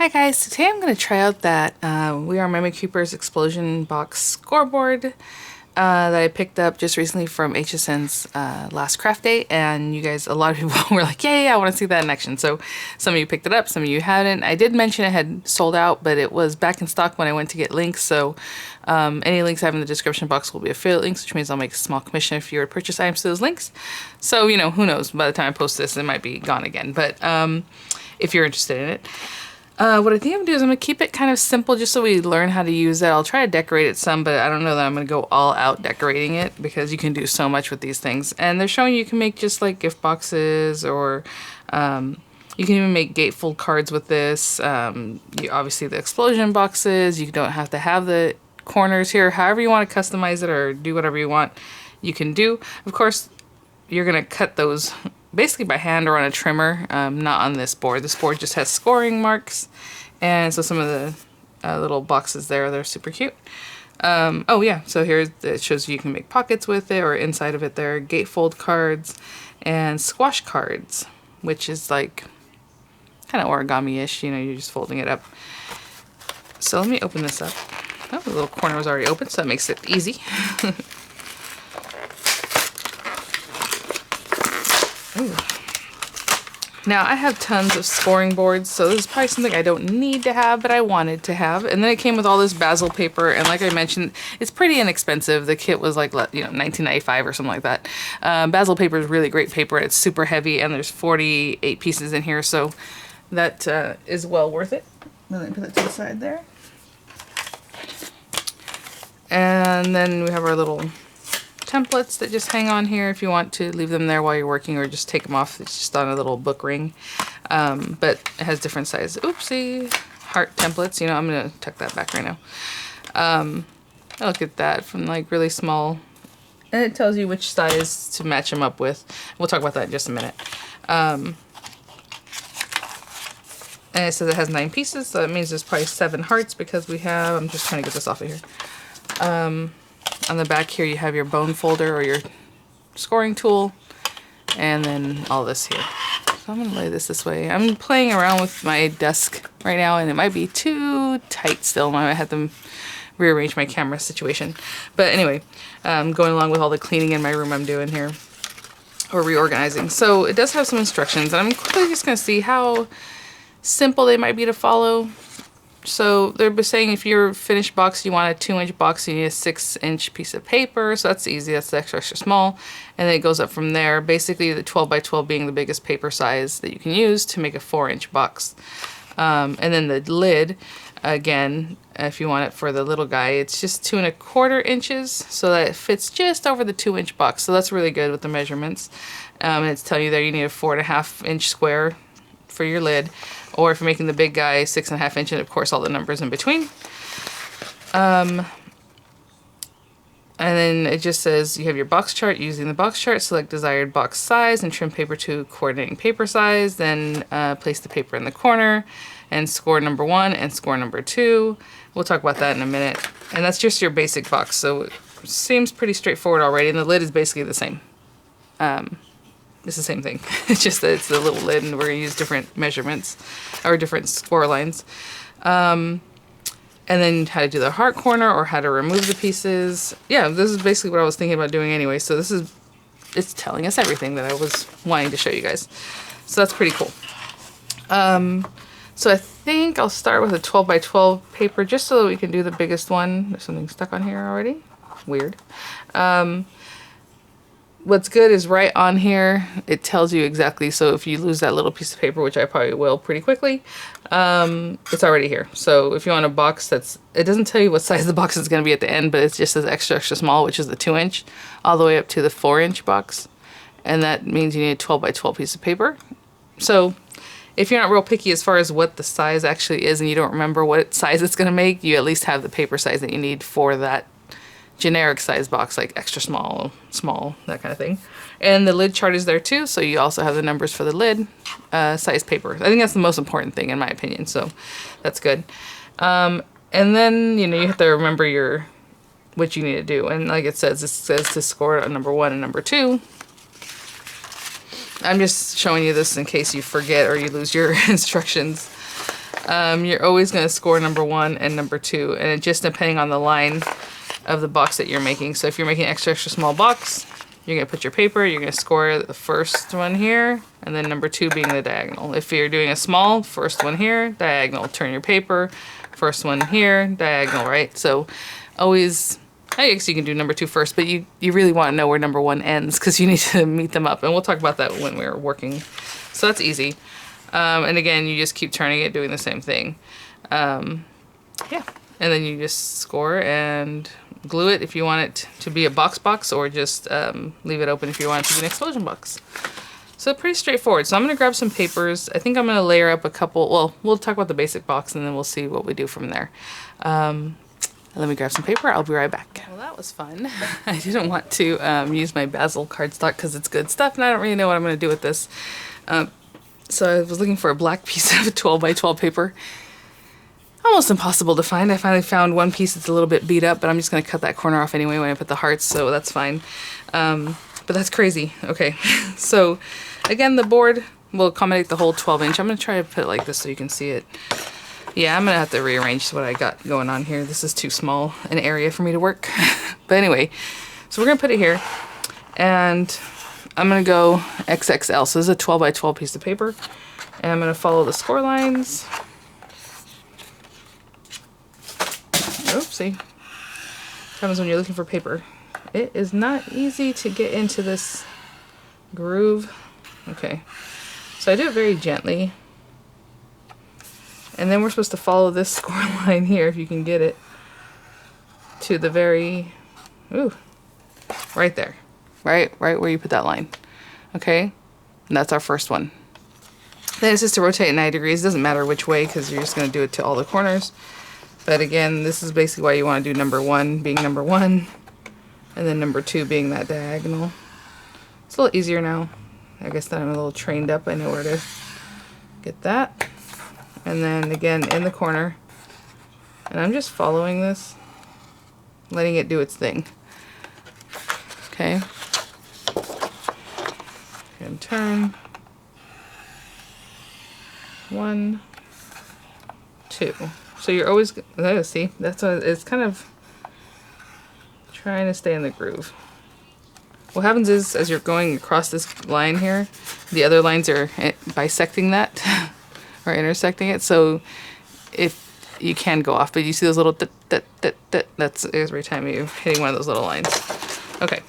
Hi guys, today I'm going to try out that We Are Memory Keepers Explosion Box scoreboard that I picked up just recently from HSN's last craft day, and you guys, a lot of people were like, yeah, I want to see that in action. So some of you picked it up, some of you hadn't. I did mention it had sold out, but it was back in stock when I went to get links, so any links I have in the description box will be affiliate links, which means I'll make a small commission if you were to purchase items to those links. So, you know, who knows, by the time I post this, it might be gone again, but if you're interested in it. What I think I'm going to do is I'm going to keep it kind of simple just so we learn how to use it. I'll try to decorate it some, but I don't know that I'm going to go all out decorating it because you can do so much with these things. And they're showing you can make just like gift boxes, or you can even make gatefold cards with this. Obviously the explosion boxes, you don't have to have the corners here. However you want to customize it or do whatever you want, you can do. Of course, you're going to cut those basically by hand or on a trimmer, not on this board. This board just has scoring marks, and so some of the little boxes there, they're super cute. Oh yeah, so here it shows you can make pockets with it, or inside of it there are gatefold cards and squash cards, which is like kind of origami-ish, you know, you're just folding it up. So let me open this up. Oh, the little corner was already open, so that makes it easy. Ooh. Now I have tons of scoring boards, so this is probably something I don't need to have, but I wanted to have. And then it came with all this basil paper, and like I mentioned, it's pretty inexpensive. The kit was like, you know, $19.95 or something like that. Basil paper is really great paper. It's super heavy, and there's 48 pieces in here, so that is well worth it. Let me put it to the side there. And then we have our little templates that just hang on here if you want to leave them there while you're working, or just take them off. It's just on a little book ring, but it has different sizes. Oopsie, heart templates. You know, I'm gonna tuck that back right now. Look at that, from like really small, and it tells you which size to match them up with. We'll talk about that in just a minute. And it says it has 9 pieces, so that means there's probably 7 hearts because we have. I'm just trying to get this off of here. On the back here you have your bone folder or your scoring tool, and then all this here. So I'm going to lay this way. I'm playing around with my desk right now, and it might be too tight still. I might have to rearrange my camera situation. But anyway, going along with all the cleaning in my room I'm doing here, or reorganizing. So it does have some instructions, and I'm quickly just going to see how simple they might be to follow. So they're saying if your finished box, you want a 2-inch box, you need a 6-inch piece of paper. So that's easy. That's the extra small. And then it goes up from there. Basically, the 12 by 12 being the biggest paper size that you can use to make a 4-inch box. And then the lid, again, if you want it for the little guy, it's just 2 1/4 inches. So that it fits just over the 2-inch box. So that's really good with the measurements. And it's telling you there you need a 4.5-inch square for your lid, or if you're making the big guy 6.5 inch, and of course all the numbers in between. And then it just says you have your box chart. Using the box chart, select desired box size and trim paper to coordinating paper size. Then place the paper in the corner and score number 1 and score number 2. We'll talk about that in a minute. And that's just your basic box, so it seems pretty straightforward already. And the lid is basically the same. It's the same thing. It's just that it's the little lid, and we're going to use different measurements or different score lines. And then how to do the heart corner, or how to remove the pieces. Yeah, this is basically what I was thinking about doing anyway. So it's telling us everything that I was wanting to show you guys. So that's pretty cool. So I think I'll start with a 12 by 12 paper just so that we can do the biggest one. There's something stuck on here already. Weird. What's good is right on here, it tells you exactly, so if you lose that little piece of paper, which I probably will pretty quickly, it's already here. So if you want a box it doesn't tell you what size the box is going to be at the end, but it just says extra small, which is the 2-inch, all the way up to the 4-inch box. And that means you need a 12 by 12 piece of paper. So if you're not real picky as far as what the size actually is, and you don't remember what size it's going to make, you at least have the paper size that you need for that generic size box, like extra small, small, that kind of thing. And the lid chart is there too, so you also have the numbers for the lid size paper. I think that's the most important thing in my opinion, so that's good. And then, you know, you have to remember what you need to do. And like it says to score on number 1 and number 2. I'm just showing you this in case you forget or you lose your instructions. you're always going to score number 1 and number 2, and it just depending on the line of the box that you're making. So if you're making an extra small box, you're going to put your paper, you're going to score the first one here, and then number 2 being the diagonal. If you're doing a small, first one here, diagonal. Turn your paper, first one here, diagonal, right? So always, I guess you can do number 2 first, but you really want to know where number 1 ends because you need to meet them up. And we'll talk about that when we're working. So that's easy. And again, you just keep turning it, doing the same thing. Yeah. And then you just score and glue it if you want it to be a box, or just leave it open if you want it to be an explosion box. So pretty straightforward. So I'm going to grab some papers. I think I'm going to layer up a couple. Well, we'll talk about the basic box and then we'll see what we do from there. Let me grab some paper. I'll be right back. Well, that was fun. I didn't want to use my basil cardstock because it's good stuff and I don't really know what I'm going to do with this. So I was looking for a black piece of 12 by 12 paper. Almost impossible to find. I finally found one piece that's a little bit beat up, but I'm just going to cut that corner off anyway when I put the hearts, so that's fine. But that's crazy. Okay, so again, the board will accommodate the whole 12-inch. I'm going to try to put it like this so you can see it. Yeah, I'm going to have to rearrange what I got going on here. This is too small an area for me to work. But anyway, so we're going to put it here, and I'm going to go XXL. So this is a 12 by 12 piece of paper, and I'm going to follow the score lines. Oopsie. What happens when you're looking for paper? It is not easy to get into this groove. Okay, so I do it very gently. And then we're supposed to follow this score line here, if you can get it, to the very, right there. Right where you put that line. Okay, and that's our first one. Then it's just to rotate 90 degrees. It doesn't matter which way because you're just going to do it to all the corners. But again, this is basically why you want to do number 1 being number 1, and then number 2 being that diagonal. It's a little easier now. I guess that I'm a little trained up. I know where to get that. And then again, in the corner. And I'm just following this, letting it do its thing. Okay. And turn. 1, 2. So you're always, see, that's what it's kind of trying to stay in the groove. What happens is, as you're going across this line here, the other lines are bisecting that or intersecting it. So if you can go off, but you see those little that's every time you're hitting one of those little lines. Okay.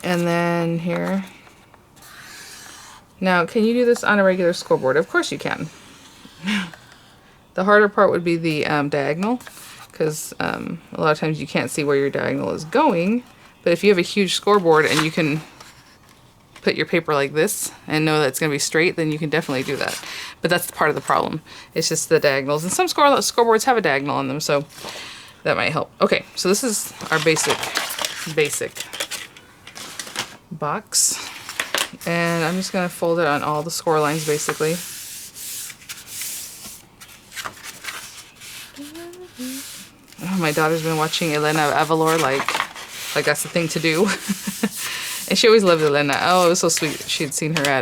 And then here. Now, can you do this on a regular scoreboard? Of course you can. The harder part would be the diagonal, because a lot of times you can't see where your diagonal is going. But if you have a huge scoreboard and you can put your paper like this and know that it's going to be straight, then you can definitely do that. But that's part of the problem. It's just the diagonals. And some scoreboards have a diagonal on them, so that might help. Okay, so this is our basic box. And I'm just going to fold it on all the score lines, basically. Oh, my daughter's been watching Elena Avalor like that's the thing to do. And she always loved Elena. Oh, it was so sweet. She had seen her at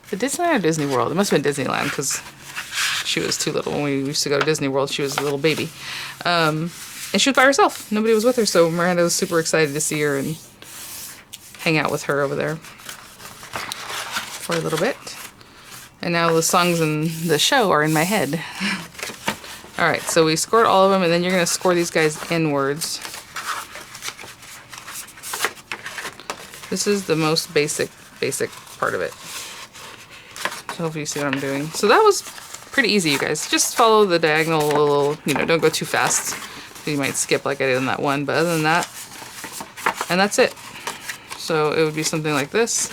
the Disneyland or Disney World. It must have been Disneyland because she was too little. When we used to go to Disney World, she was a little baby. And she was by herself. Nobody was with her, so Miranda was super excited to see her and hang out with her over there for a little bit. And now the songs in the show are in my head. Alright, so we scored all of them, and then you're going to score these guys inwards. This is the most basic part of it. So hopefully you see what I'm doing. So that was pretty easy, you guys. Just follow the diagonal a little, don't go too fast. You might skip like I did on that one, but other than that, and that's it. So it would be something like this.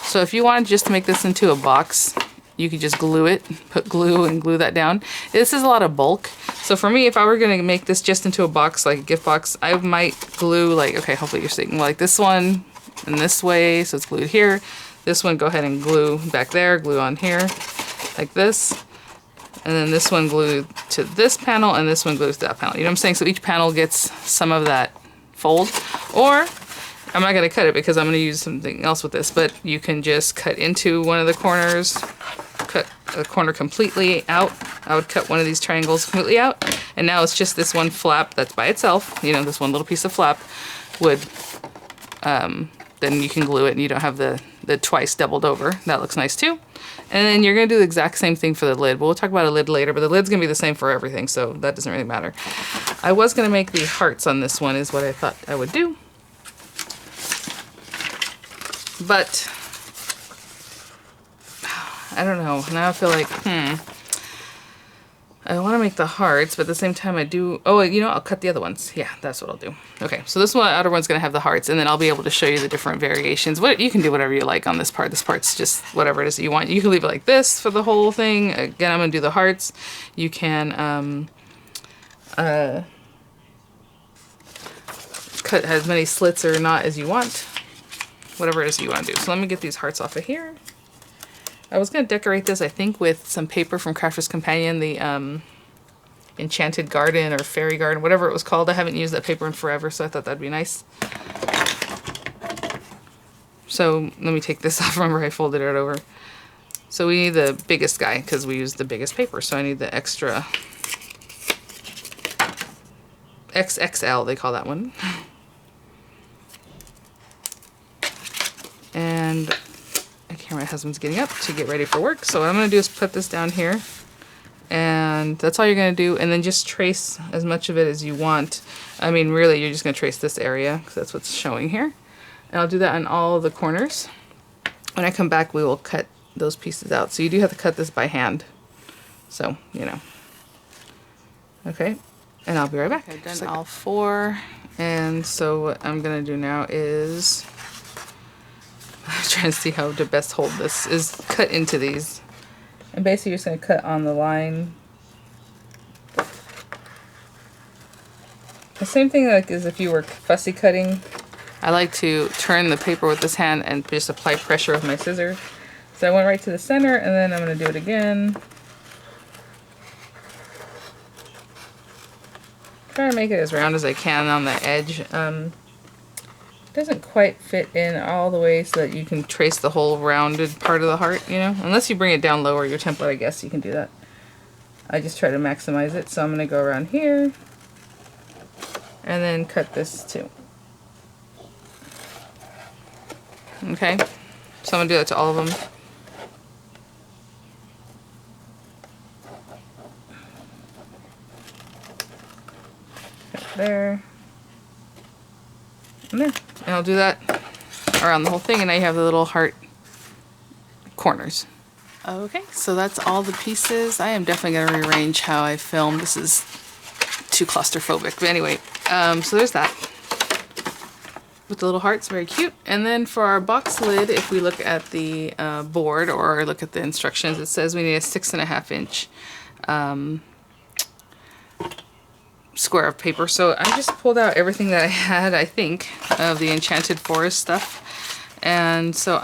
So if you wanted just to make this into a box, you could just glue it, put glue and glue that down. This is a lot of bulk. So for me, if I were going to make this just into a box, like a gift box, I might glue like, okay, hopefully you're seeing like this one in this way. So it's glued here. This one, go ahead and glue back there, glue on here like this. And then this one glued to this panel and this one glues to that panel. You know what I'm saying? So each panel gets some of that fold. Or I'm not going to cut it because I'm going to use something else with this, but you can just cut into one of the corners, cut a corner completely out. I would cut one of these triangles completely out, and now it's just this one flap that's by itself, you know, this one little piece of flap would, then you can glue it and you don't have the twice doubled over. That looks nice too. And then you're going to do the exact same thing for the lid. We'll talk about a lid later, but the lid's going to be the same for everything, so that doesn't really matter. I was going to make the hearts on this one is what I thought I would do. But I don't know. Now I feel like, I want to make the hearts, but at the same time I do... Oh, you know, I'll cut the other ones. Yeah, that's what I'll do. Okay, so this one, outer one's going to have the hearts, and then I'll be able to show you the different variations. You can do whatever you like on this part. This part's just whatever it is that you want. You can leave it like this for the whole thing. Again, I'm going to do the hearts. You can cut as many slits or not as you want. Whatever it is you want to do. So let me get these hearts off of here. I was going to decorate this, I think, with some paper from Crafter's Companion, the Enchanted Garden or Fairy Garden, whatever it was called. I haven't used that paper in forever, so I thought that'd be nice. So let me take this off. Remember, I folded it over. So we need the biggest guy because we used the biggest paper. So I need the extra XXL, they call that one. And I can't remember, my husband's getting up to get ready for work. So what I'm going to do is put this down here. And that's all you're going to do. And then just trace as much of it as you want. I mean, really, you're just going to trace this area because that's what's showing here. And I'll do that on all of the corners. When I come back, we will cut those pieces out. So you do have to cut this by hand. So, you know. Okay. And I'll be right back. I've done all four. And so what I'm going to do now is... I'm trying to see how to best hold this, is cut into these. And basically you're just going to cut on the line. The same thing like as if you were fussy cutting. I like to turn the paper with this hand and just apply pressure with my scissors. So I went right to the center and then I'm going to do it again. Try to make it as round as I can on the edge. Doesn't quite fit in all the way so that you can trace the whole rounded part of the heart, you know? Unless you bring it down lower, your template, I guess you can do that. I just try to maximize it, so I'm going to go around here and then cut this too. Okay, so I'm going to do that to all of them. Right there. And there. And I'll do that around the whole thing, and now you have the little heart corners. Okay, so that's all the pieces. I am definitely going to rearrange how I film. This is too claustrophobic. But anyway, so there's that. With the little hearts, very cute. And then for our box lid, if we look at the board or look at the instructions, it says we need a 6.5 inch square of paper. So I just pulled out everything that I had, I think, of the Enchanted Forest stuff. And so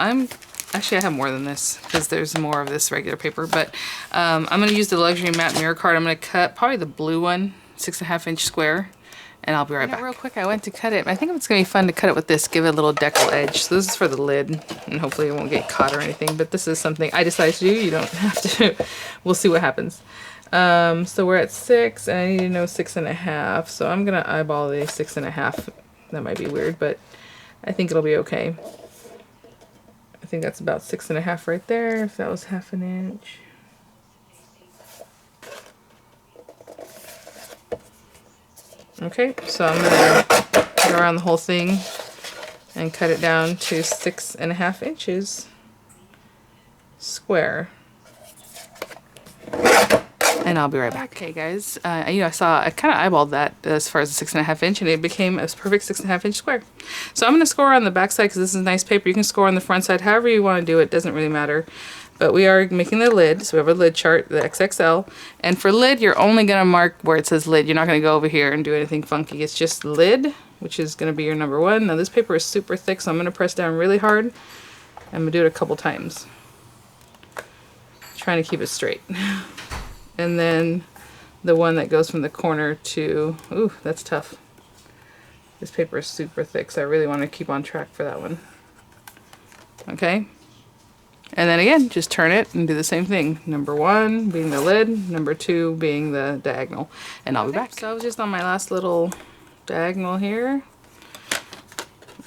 actually I have more than this because there's more of this regular paper, but I'm going to use the Luxury Matte Mirror card. I'm going to cut probably the blue one, 6.5 inch square, and I'll be right back. Real quick, I went to cut it. I think it's going to be fun to cut it with this, give it a little decal edge. So this is for the lid, and hopefully it won't get caught or anything, but this is something I decided to do. You don't have to. We'll see what happens. So we're at 6, and I need to know 6.5. So I'm going to eyeball the 6.5. That might be weird, but I think it'll be okay. I think that's about 6.5 right there, if that was 1/2 inch. Okay, so I'm going to go around the whole thing and cut it down to 6.5 inches square. And I'll be right back. Okay, guys, you know, I kind of eyeballed that as far as the 6.5 inch, and it became a perfect 6.5 inch square. So I'm going to score on the back side because this is nice paper. You can score on the front side however you want to do it. Doesn't really matter. But we are making the lid, so we have a lid chart, the XXL. And for lid, you're only going to mark where it says lid. You're not going to go over here and do anything funky. It's just lid, which is going to be your number 1. Now this paper is super thick, so I'm going to press down really hard. I'm going to do it a couple times. Trying to keep it straight. And then the one that goes from the corner to, ooh, that's tough. This paper is super thick, so I really want to keep on track for that one. Okay. And then again, just turn it and do the same thing. Number 1 being the lid, number 2 being the diagonal. And I'll be back. So I was just on my last little diagonal here.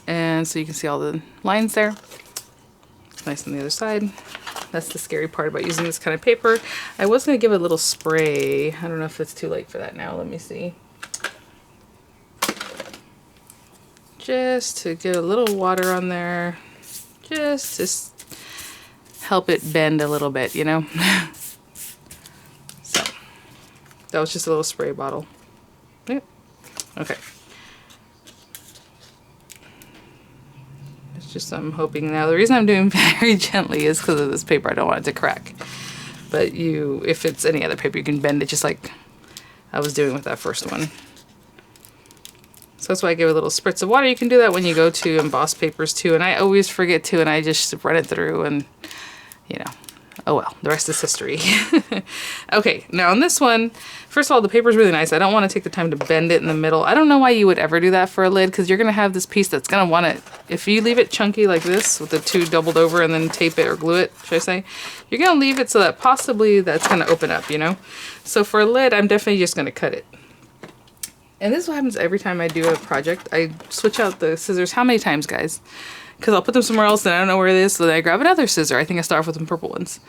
And so you can see all the lines there. It's nice on the other side. That's the scary part about using this kind of paper. I was going to give it a little spray. I don't know if it's too late for that now. Let me see. Just to get a little water on there. Just to help it bend a little bit, you know? So, that was just a little spray bottle. Yep. Okay. It's just, I'm hoping now, the reason I'm doing very gently is because of this paper. I don't want it to crack. But if it's any other paper, you can bend it just like I was doing with that first one. So that's why I give a little spritz of water. You can do that when you go to emboss papers too. And I always forget to, and I just run it through and, you know, oh well, the rest is history. Okay, now on this one, first of all, the paper is really nice. I don't want to take the time to bend it in the middle. I don't know why you would ever do that for a lid, because you're going to have this piece that's going to want to, if you leave it chunky like this with the 2 doubled over and then tape it or glue it, should I say, you're going to leave it so that possibly that's going to open up, you know? So for a lid, I'm definitely just going to cut it. And this is what happens every time I do a project. I switch out the scissors. How many times, guys? Because I'll put them somewhere else and I don't know where it is, so then I grab another scissor. I think I start off with some purple ones.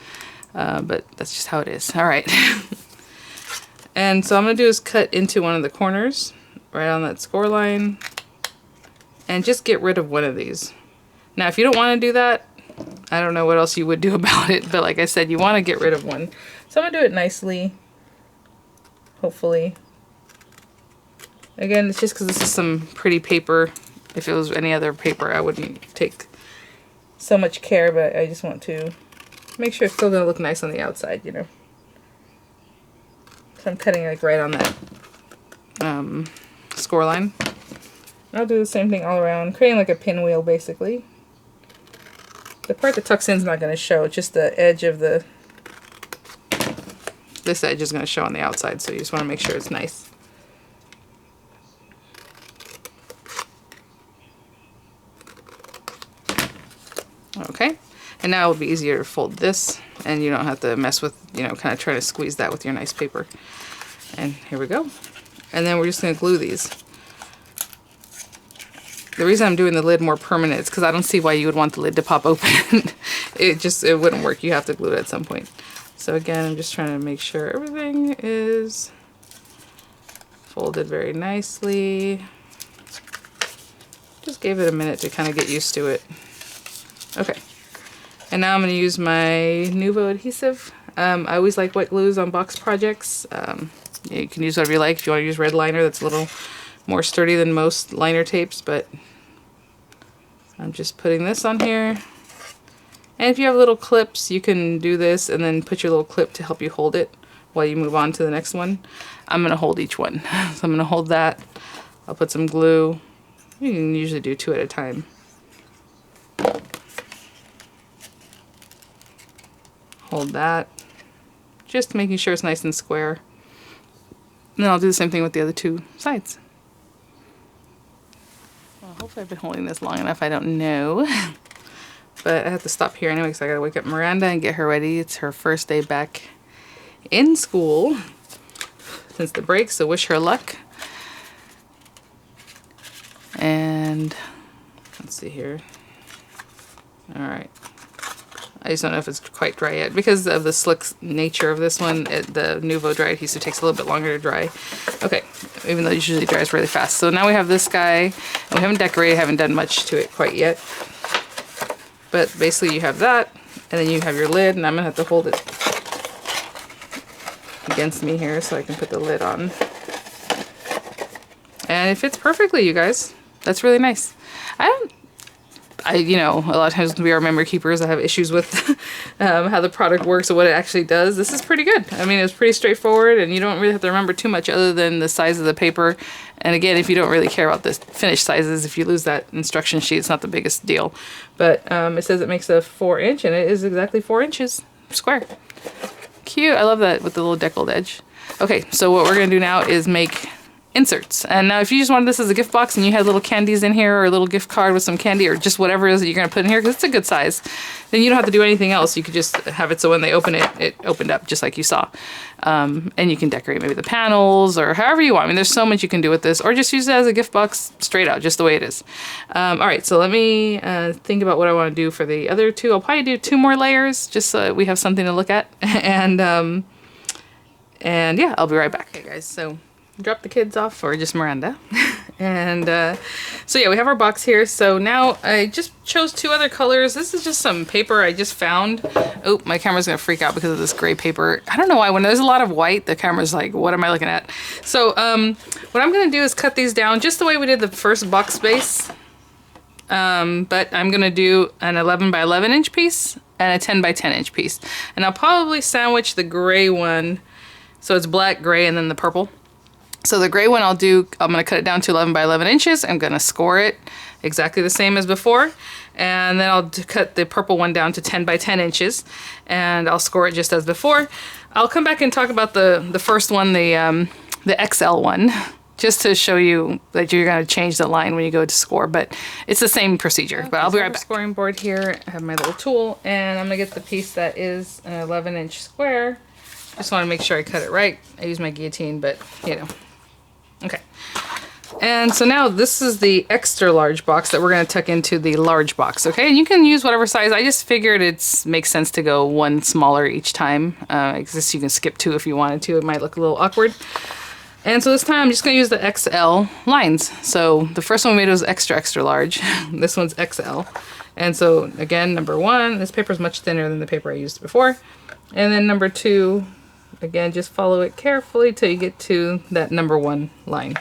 But that's just how it is. All right. And so I'm going to do is cut into one of the corners, right on that score line, and just get rid of one of these. Now, if you don't want to do that, I don't know what else you would do about it, but like I said, you want to get rid of one. So I'm going to do it nicely, hopefully. Again, it's just because this is some pretty paper. If it was any other paper, I wouldn't take so much care, but I just want to make sure it's still going to look nice on the outside, you know. So I'm cutting like right on that score line. I'll do the same thing all around, creating like a pinwheel basically. The part that tucks in is not going to show, just the edge of the, this edge is going to show on the outside, so you just want to make sure it's nice. Okay, and now it will be easier to fold this, and you don't have to mess with, you know, kind of trying to squeeze that with your nice paper. And here we go. And then we're just going to glue these. The reason I'm doing the lid more permanent is because I don't see why you would want the lid to pop open. It wouldn't work. You have to glue it at some point. So again, I'm just trying to make sure everything is folded very nicely. Just gave it a minute to kind of get used to it. Okay, and now I'm going to use my Nuvo adhesive. I always like wet glues on box projects. You can use whatever you like. If you want to use red liner, that's a little more sturdy than most liner tapes, but I'm just putting this on here. And if you have little clips, you can do this and then put your little clip to help you hold it while you move on to the next one. I'm going to hold each one. So I'm going to hold that. I'll put some glue. You can usually do 2 at a time. Hold that, just making sure it's nice and square. And then I'll do the same thing with the other 2 sides. Well, hopefully I've been holding this long enough, I don't know. But I have to stop here anyway because I gotta wake up Miranda and get her ready. It's her first day back in school since the break, so wish her luck. And let's see here. All right. I just don't know if it's quite dry yet. Because of the slick nature of this one, the Nuvo dry adhesive takes a little bit longer to dry. Okay, even though it usually dries really fast. So now we have this guy, and we haven't decorated, haven't done much to it quite yet. But basically you have that, and then you have your lid, and I'm going to have to hold it against me here so I can put the lid on. And it fits perfectly, you guys. That's really nice. You know, a lot of times when we are memory keepers, I have issues with how the product works or what it actually does. This is pretty good. I mean, it's pretty straightforward, and you don't really have to remember too much other than the size of the paper. And again, if you don't really care about the finished sizes, if you lose that instruction sheet, it's not the biggest deal. But it says it makes a 4-inch, and it is exactly 4 inches square. Cute. I love that with the little deckled edge. Okay, so what we're going to do now is make inserts. And now if you just wanted this as a gift box and you had little candies in here or a little gift card with some candy or just whatever it is that you're going to put in here, because it's a good size, then you don't have to do anything else. You could just have it so when they open it, it opened up just like you saw. And you can decorate maybe the panels or however you want. I mean, there's so much you can do with this, or just use it as a gift box straight out, just the way it is. All right, so let me think about what I want to do for the other two. I'll probably do 2 more layers just so we have something to look at. And yeah, I'll be right back. Okay, guys, so drop the kids off, or just Miranda. And so yeah, we have our box here. So now I just chose 2 other colors. This is just some paper I just found. Oh, my camera's gonna freak out because of this gray paper. I don't know why, when there's a lot of white, the camera's like, what am I looking at? So what I'm gonna do is cut these down just the way we did the first box base. But I'm gonna do an 11 by 11 inch piece and a 10 by 10 inch piece. And I'll probably sandwich the gray one. So it's black, gray, and then the purple. So the gray one I'm gonna cut it down to 11 by 11 inches. I'm gonna score it exactly the same as before. And then I'll cut the purple one down to 10 by 10 inches. And I'll score it just as before. I'll come back and talk about the first one, the XL one, just to show you that you're gonna change the line when you go to score, but it's the same procedure. Okay, but I'll be right back. Scoring board here, I have my little tool, and I'm gonna get the piece that is an 11 inch square. Just want to make sure I cut it right. I use my guillotine, but you know. Okay. And so now this is the extra large box that we're going to tuck into the large box, okay? And you can use whatever size. I just figured it makes sense to go 1 smaller each time. I guess you can skip 2 if you wanted to. It might look a little awkward. And so this time I'm just going to use the XL lines. So the first one we made was extra, extra large. This one's XL. And so again, number 1, this paper is much thinner than the paper I used before. And then number 2, again, just follow it carefully till you get to that number 1 line.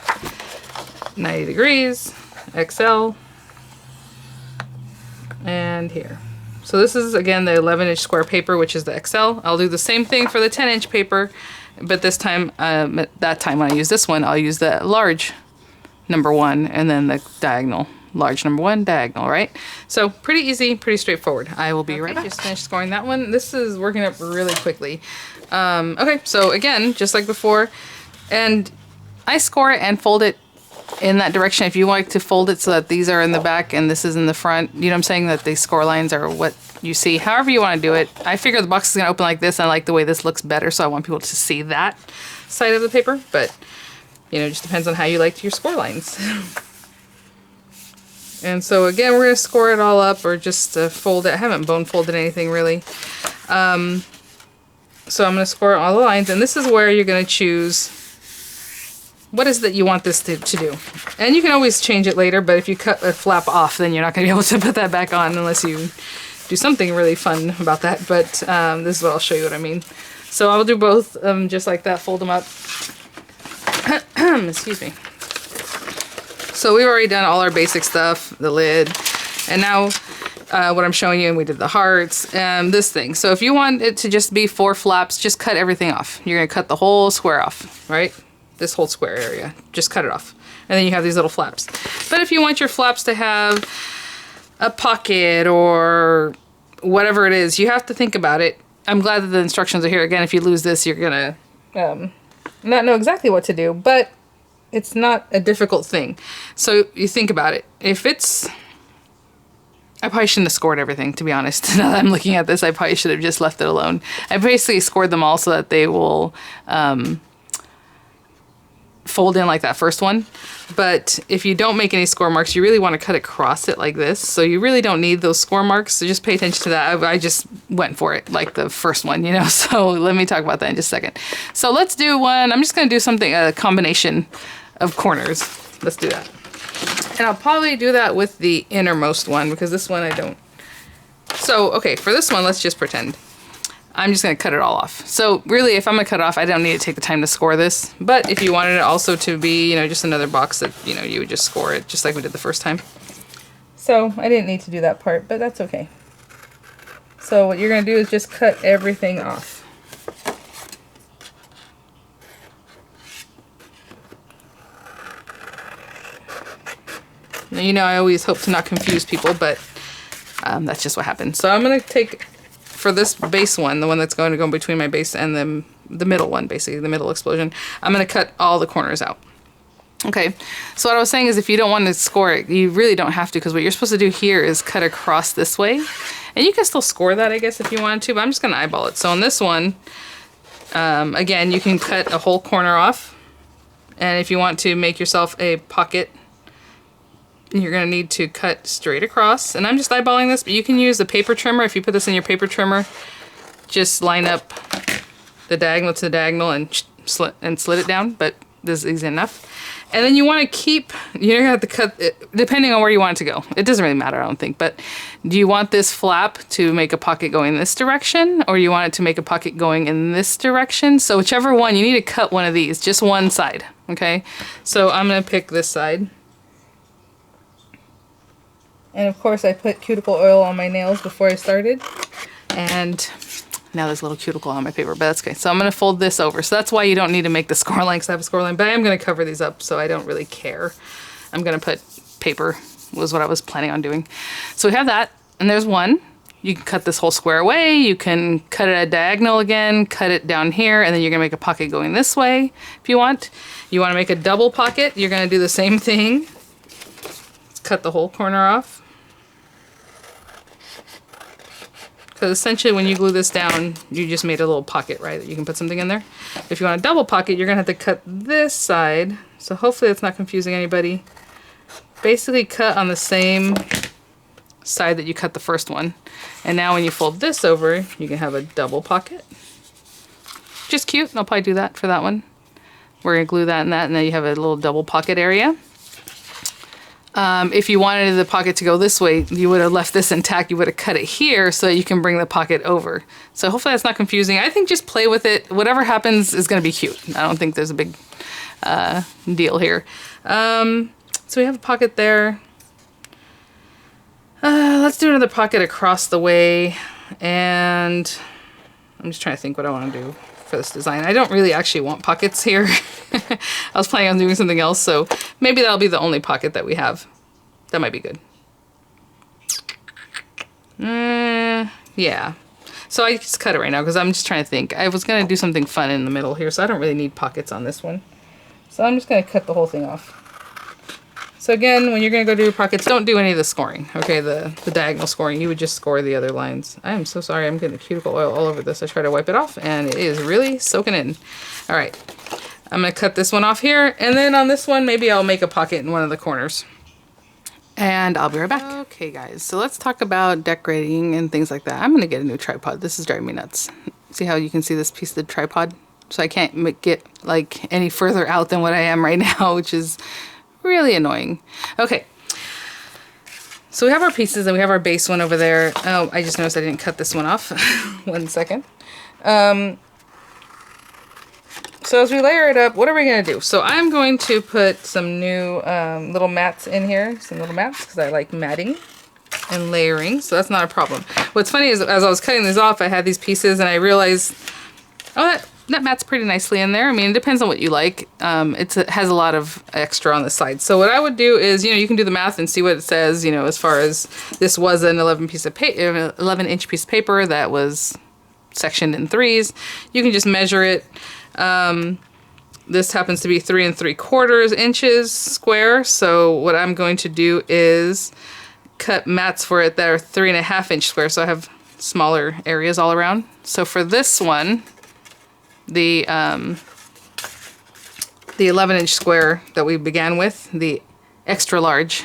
90 degrees, XL, and here. So this is, again, the 11 inch square paper, which is the XL. I'll do the same thing for the 10 inch paper, but this time, that time when I use this one, I'll use the large number 1 and then the diagonal. Large number 1, diagonal, right? So pretty easy, pretty straightforward. I will be right back. Just finished scoring that one. This is working up really quickly. Okay, so again, just like before, and I score it and fold it in that direction. If you like to fold it so that these are in the back and this is in the front, you know what I'm saying? That the score lines are what you see. However you want to do it. I figure the box is going to open like this. I like the way this looks better, so I want people to see that side of the paper. But, you know, it just depends on how you like your score lines. And so again, we're going to score it all up, or just fold it. I haven't bone folded anything really. So I'm going to score all the lines, and this is where you're going to choose what is that you want this to do. And you can always change it later, but if you cut a flap off, then you're not going to be able to put that back on unless you do something really fun about that. But this is what I'll show you what I mean. So I'll do both just like that, fold them up. Excuse me. So we've already done all our basic stuff, the lid, and now what I'm showing you, and we did the hearts, this thing. So if you want it to just be 4 flaps, just cut everything off. You're gonna cut the whole square off, right? This whole square area, just cut it off. And then you have these little flaps. But if you want your flaps to have a pocket or whatever it is, you have to think about it. I'm glad that the instructions are here. Again, if you lose this, you're gonna not know exactly what to do, but it's not a difficult thing. So you think about it. If it's... I probably shouldn't have scored everything, to be honest. Now that I'm looking at this, I probably should have just left it alone. I basically scored them all so that they will fold in like that first one. But if you don't make any score marks, you really want to cut across it like this. So you really don't need those score marks. So just pay attention to that. I just went for it like the first one, you know. So let me talk about that in just a second. So let's do one. I'm just going to do something, a combination of corners. Let's do that. And I'll probably do that with the innermost one, because this one I don't. So, okay, for this one, let's just pretend. I'm just going to cut it all off. So really, if I'm going to cut it off, I don't need to take the time to score this. But if you wanted it also to be, you know, just another box that, you know, you would just score it, just like we did the first time. So I didn't need to do that part, but that's okay. So what you're going to do is just cut everything off. Now, you know, I always hope to not confuse people, but that's just what happened. So I'm going to take, for this base one, the one that's going to go between my base and the middle one, basically, the middle explosion, I'm going to cut all the corners out. Okay, so what I was saying is if you don't want to score it, you really don't have to, because what you're supposed to do here is cut across this way. And you can still score that, I guess, if you wanted to, but I'm just going to eyeball it. So on this one, again, you can cut a whole corner off. And if you want to make yourself a pocket, you're going to need to cut straight across. And I'm just eyeballing this, but you can use a paper trimmer. If you put this in your paper trimmer, just line up the diagonal to the diagonal and slit it down, but this is easy enough. And then you want to keep, you're going to have to cut it, depending on where you want it to go. It doesn't really matter, I don't think, but do you want this flap to make a pocket going this direction, or you want it to make a pocket going in this direction? So whichever one, you need to cut one of these, just one side, okay? So I'm going to pick this side. And of course I put cuticle oil on my nails before I started. And now there's a little cuticle on my paper, but that's okay. So I'm going to fold this over. So that's why you don't need to make the score line, because I have a score line, but I am going to cover these up, so I don't really care. I'm going to put paper, was what I was planning on doing. So we have that, and there's one. You can cut this whole square away. You can cut it at diagonal again, cut it down here, and then you're going to make a pocket going this way if you want. You want to make a double pocket, you're going to do the same thing. Let's cut the whole corner off. Because essentially when you glue this down, you just made a little pocket, right? That you can put something in there. If you want a double pocket, you're going to have to cut this side. So hopefully it's not confusing anybody. Basically cut on the same side that you cut the first one. And now when you fold this over, you can have a double pocket. Just cute. I'll probably do that for that one. We're going to glue that and that, and then you have a little double pocket area. If you wanted the pocket to go this way, you would have left this intact. You would have cut it here so that you can bring the pocket over. So hopefully that's not confusing. I think just play with it. Whatever happens is going to be cute. I don't think there's a big deal here. So we have a pocket there. Let's do another pocket across the way. And I'm just trying to think what I want to do for this design. I don't really actually want pockets here. I was planning on doing something else, so maybe that'll be the only pocket that we have. That might be good. Yeah. So I just cut it right now because I'm just trying to think. I was going to do something fun in the middle here, so I don't really need pockets on this one. So I'm just going to cut the whole thing off. So again, when you're going to go do your pockets, don't do any of the scoring, okay? The diagonal scoring. You would just score the other lines. I am so sorry. I'm getting the cuticle oil all over this. I try to wipe it off, and it is really soaking in. All right. I'm going to cut this one off here, and then on this one, maybe I'll make a pocket in one of the corners. And I'll be right back. Okay, guys. So let's talk about decorating and things like that. I'm going to get a new tripod. This is driving me nuts. See how you can see this piece of the tripod? So I can't get, like, any further out than what I am right now, which is really annoying. Okay, so we have our pieces and we have our base one over there. Oh, I just noticed I didn't cut this one off. 1 second. So as we layer it up, what are we going to do? So I'm going to put some new little mats in here, some little mats, because I like matting and layering, so that's not a problem. What's funny is as I was cutting these off, I had these pieces and I realized, oh, that mats pretty nicely in there. I mean, it depends on what you like. It has a lot of extra on the side. So what I would do is, you know, you can do the math and see what it says, you know, as far as this was an 11-inch piece of paper that was sectioned in 3s. You can just measure it. This happens to be 3 3/4 inches square. So what I'm going to do is cut mats for it that are 3.5-inch square. So I have smaller areas all around. So for this one, the 11-inch square that we began with, the extra large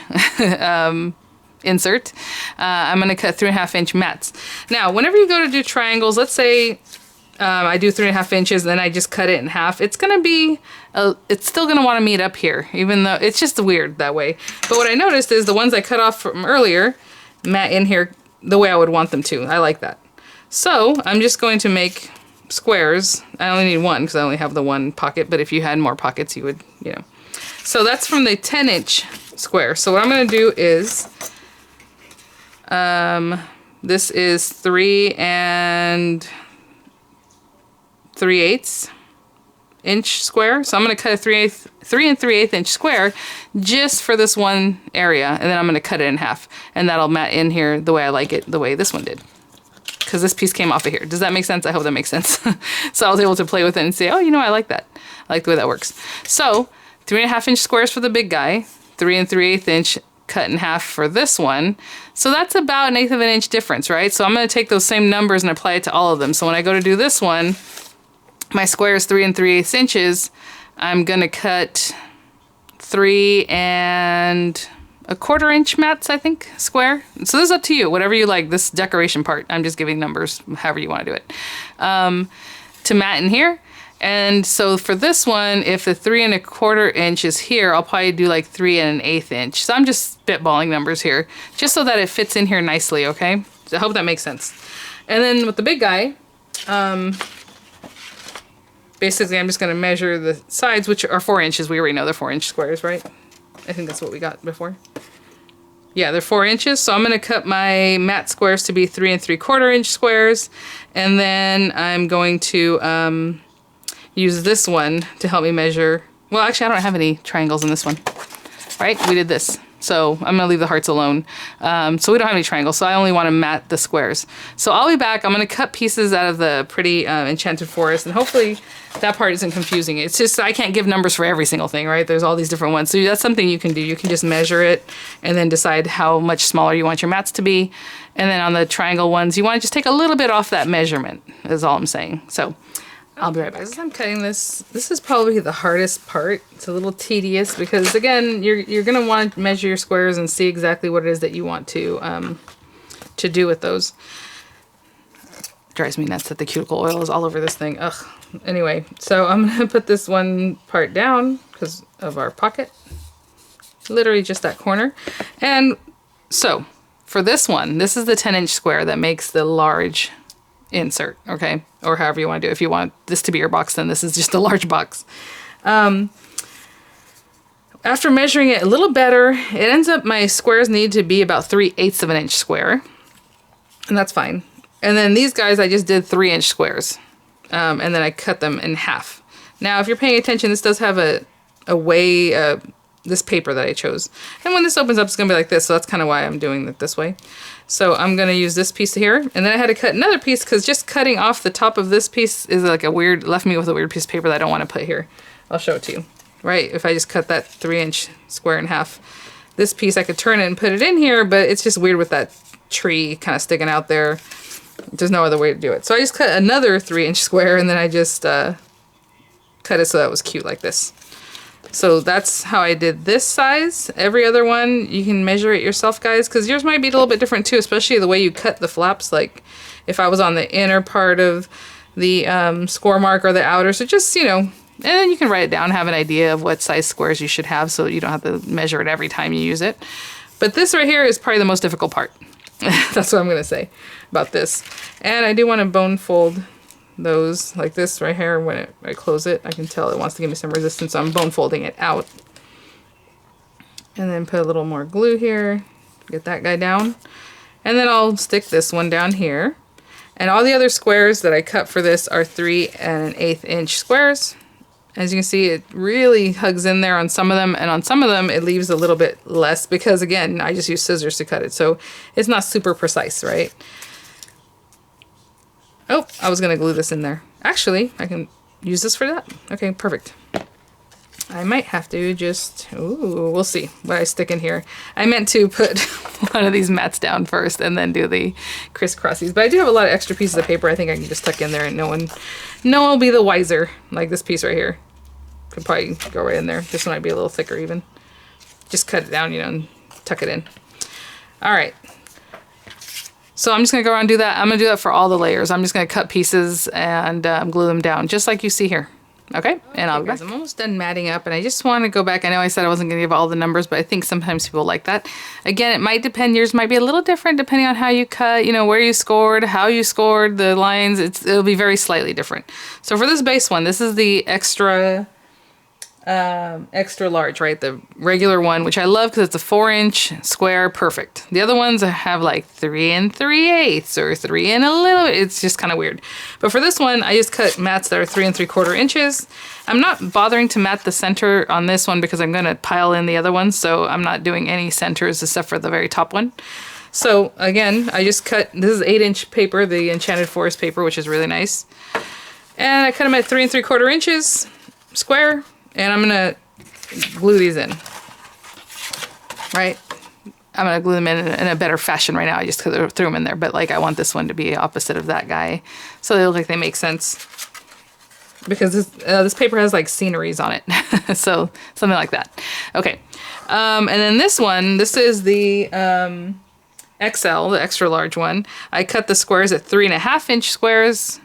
insert, I'm going to cut 3.5-inch mats. Now, whenever you go to do triangles, let's say I do 3.5 inches and then I just cut it in half, it's going to be, it's still going to want to meet up here, even though it's just weird that way. But what I noticed is the ones I cut off from earlier mat in here the way I would want them to. I like that. So I'm just going to make squares. I only need one because I only have the one pocket, but if you had more pockets, you would, you know. So that's from the 10-inch square. So what I'm going to do is, this is 3 3/8 inch square. So I'm going to cut a 3 3/8 inch square just for this one area, and then I'm going to cut it in half, and that'll mat in here the way I like it, the way this one did. Because this piece came off of here. Does that make sense? I hope that makes sense. So I was able to play with it and say, oh, you know, I like that. I like the way that works. So 3.5 inch squares for the big guy, 3 3/8 inch cut in half for this one. So that's about 1/8 of an inch difference, right? So I'm going to take those same numbers and apply it to all of them. So when I go to do this one, my square is 3 3/8 inches. I'm going to cut 3 1/4 inch mats, I think, square. So this is up to you, whatever you like. This decoration part, I'm just giving numbers, however you want to do it. To mat in here. And so for this one, if the 3 1/4 inch is here, I'll probably do like 3 1/8 inch. So I'm just spitballing numbers here, just so that it fits in here nicely, okay? So I hope that makes sense. And then with the big guy, basically I'm just gonna measure the sides, which are 4 inches. We already know they're 4 inch squares, right? I think that's what we got before. Yeah, they're 4 inches. So I'm gonna cut my mat squares to be 3 3/4 inch squares. And then I'm going to, use this one to help me measure. Well, actually I don't have any triangles in this one, right? We did this. So I'm gonna leave the hearts alone. So we don't have any triangles, so I only wanna mat the squares. So I'll be back. I'm gonna cut pieces out of the pretty Enchanted Forest, and hopefully that part isn't confusing. It's just, I can't give numbers for every single thing, right? There's all these different ones. So that's something you can do. You can just measure it and then decide how much smaller you want your mats to be. And then on the triangle ones, you wanna just take a little bit off that measurement, is all I'm saying. So I'll be right back. As I'm cutting this, this is probably the hardest part. It's a little tedious because, again, you're gonna want to measure your squares and see exactly what it is that you want to do with those. Drives me nuts that the cuticle oil is all over this thing. Ugh. Anyway, so I'm gonna put this one part down because of our pocket. Literally just that corner. And so for this one, this is the 10-inch square that makes the large insert, okay? Or however you want to do it. If you want this to be your box, then this is just a large box. After measuring it a little better, it ends up my squares need to be about 3/8 of an inch square. And that's fine. And then these guys, I just did 3-inch squares. And then I cut them in half. Now, if you're paying attention, this does have a way, this paper that I chose. And when this opens up, it's gonna be like this. So that's kind of why I'm doing it this way. So I'm gonna use this piece here, and then I had to cut another piece because just cutting off the top of this piece is like left me with a weird piece of paper that I don't want to put here. I'll show it to you, right? If I just cut that 3-inch square in half, this piece I could turn it and put it in here, but it's just weird with that tree kind of sticking out there. There's no other way to do it. So I just cut another 3-inch square, and then I just cut it so that it was cute like this. So that's how I did this size. Every other one, you can measure it yourself, guys, because yours might be a little bit different too, especially the way you cut the flaps. Like if I was on the inner part of the score mark or the outer. So just, you know, and then you can write it down, have an idea of what size squares you should have so you don't have to measure it every time you use it. But this right here is probably the most difficult part. That's what I'm going to say about this. And I do want to bone fold those like this right here. When I close it, I can tell it wants to give me some resistance, so I'm bone folding it out. And then put a little more glue here, get that guy down. And then I'll stick this one down here. And all the other squares that I cut for this are 3 1/8 inch squares. As you can see, it really hugs in there on some of them, and on some of them it leaves a little bit less because, again, I just use scissors to cut it, so it's not super precise, right? Oh, I was gonna glue this in there. Actually, I can use this for that. Okay, perfect. I might have to just, ooh, we'll see what I stick in here. I meant to put one of these mats down first and then do the crisscrossies, but I do have a lot of extra pieces of paper I think I can just tuck in there and no one will be the wiser. Like this piece right here. Could probably go right in there. This one might be a little thicker even. Just cut it down, you know, and tuck it in. All right. So I'm just gonna go around and do that. I'm gonna do that for all the layers. I'm just gonna cut pieces and glue them down, just like you see here. Okay, and I'll be back. I'm almost done matting up, and I just want to go back. I know I said I wasn't gonna give all the numbers, but I think sometimes people like that. Again, it might depend. Yours might be a little different depending on how you cut, you know, where you scored, how you scored, the lines. It'll be very slightly different. So for this base one, this is the extra large, right? The regular one, which I love because it's a 4-inch square, perfect. The other ones I have like 3 3/8 or 3 and a little. It's just kind of weird. But for this one, I just cut mats that are 3 3/4 inches. I'm not bothering to mat the center on this one because I'm going to pile in the other ones, so I'm not doing any centers except for the very top one. So again, I just cut. This is 8-inch paper, the Enchanted Forest paper, which is really nice. And I cut them at 3 3/4 inches square. And I'm gonna glue these in, right? I'm gonna glue them in a better fashion right now. I just threw them in there, but like I want this one to be opposite of that guy, so they look like they make sense. Because this paper has like sceneries on it, so something like that. Okay, and then this one, this is the XL, the extra large one. I cut the squares at 3.5 inch squares,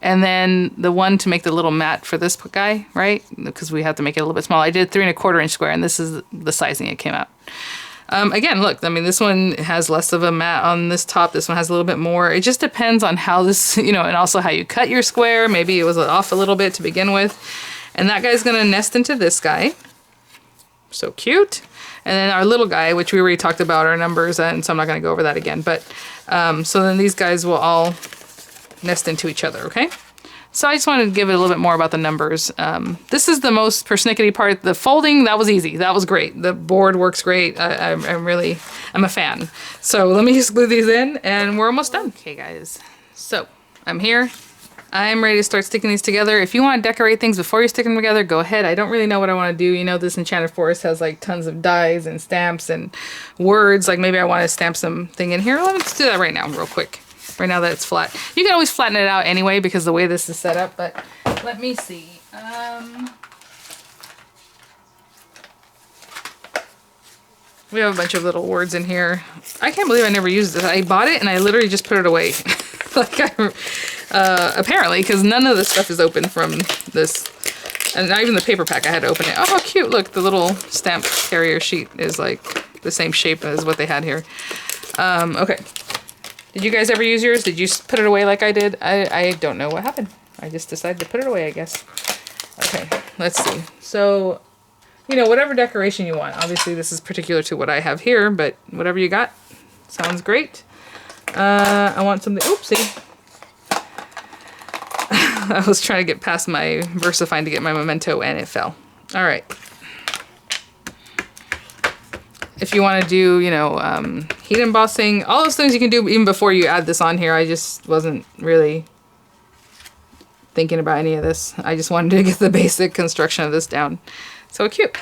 and then the one to make the little mat for this guy, right? Because we have to make it a little bit small. I did 3.25 inch square, and this is the sizing it came out. Again, look, I mean, this one has less of a mat on this top. This one has a little bit more. It just depends on how this, you know, and also how you cut your square. Maybe it was off a little bit to begin with. And that guy's gonna nest into this guy. So cute. And then our little guy, which we already talked about our numbers, and so I'm not gonna go over that again. But, so then these guys will all nest into each other, okay? So I just wanted to give it a little bit more about the numbers. This is the most persnickety part. The folding, that was easy. That was great. The board works great. I'm a fan. So let me just glue these in and we're almost done. Okay guys, so I'm here. I'm ready to start sticking these together. If you want to decorate things before you stick them together, go ahead. I don't really know what I want to do. You know, this Enchanted Forest has like tons of dies and stamps and words. Like maybe I want to stamp something in here. Let's do that right now real quick. Right now that it's flat. You can always flatten it out anyway because the way this is set up, but let me see. We have a bunch of little words in here. I can't believe I never used this. I bought it and I literally just put it away. Like apparently, because none of the stuff is open from this. And not even the paper pack, I had to open it. Oh, how cute. Look, the little stamp carrier sheet is like the same shape as what they had here. Okay. Did you guys ever use yours? Did you put it away like I did? I don't know what happened. I just decided to put it away, I guess. Okay, let's see. So, you know, whatever decoration you want. Obviously, this is particular to what I have here, but whatever you got sounds great. I want something... Oopsie. I was trying to get past my VersaFine to get my memento, and it fell. All right. If you want to do, you know, heat embossing, all those things you can do even before you add this on here. I just wasn't really thinking about any of this. I just wanted to get the basic construction of this down. So cute.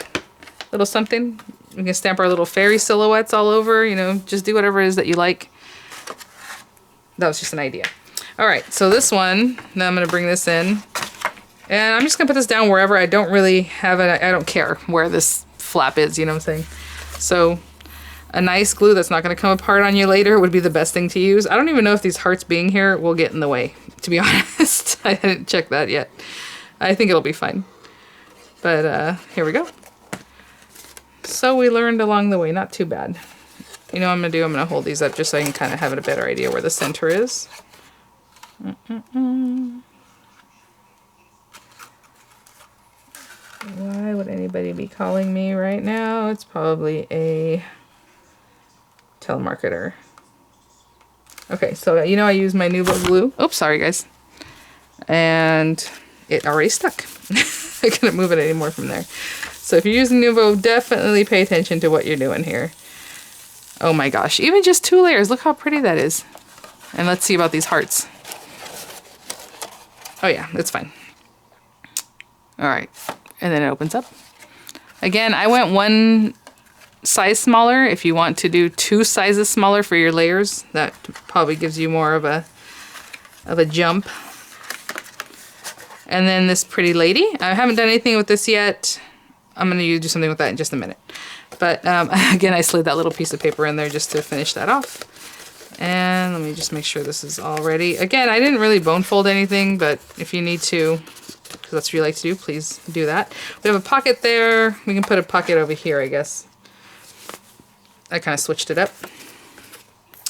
Little something. We can stamp our little fairy silhouettes all over, you know, just do whatever it is that you like. That was just an idea. All right, so this one, now I'm going to bring this in. And I'm just going to put this down wherever. I don't really have it. I don't care where this flap is, you know what I'm saying? So a nice glue that's not going to come apart on you later would be the best thing to use. I don't even know if these hearts being here will get in the way, to be honest. I didn't check that yet. I think it'll be fine. But here we go. So we learned along the way, not too bad. You know what I'm going to do? I'm going to hold these up just so I can kind of have a better idea where the center is. Why would anybody be calling me right now? It's probably a telemarketer. Okay, so you know I use my Nuvo glue. Oops, sorry guys. And it already stuck. I couldn't move it anymore from there. So if you're using Nuvo, definitely pay attention to what you're doing here. Oh my gosh, even just 2 layers. Look how pretty that is. And let's see about these hearts. Oh yeah, it's fine. All right. And then it opens up. Again, I went 1 size smaller. If you want to do 2 sizes smaller for your layers, that probably gives you more of a jump. And then this pretty lady. I haven't done anything with this yet. I'm gonna do something with that in just a minute. But again, I slid that little piece of paper in there just to finish that off. And let me just make sure this is all ready. Again, I didn't really bone fold anything, but if you need to, because that's what you like to do, please do that. We have a pocket there. We can put a pocket over here, I guess. I kind of switched it up.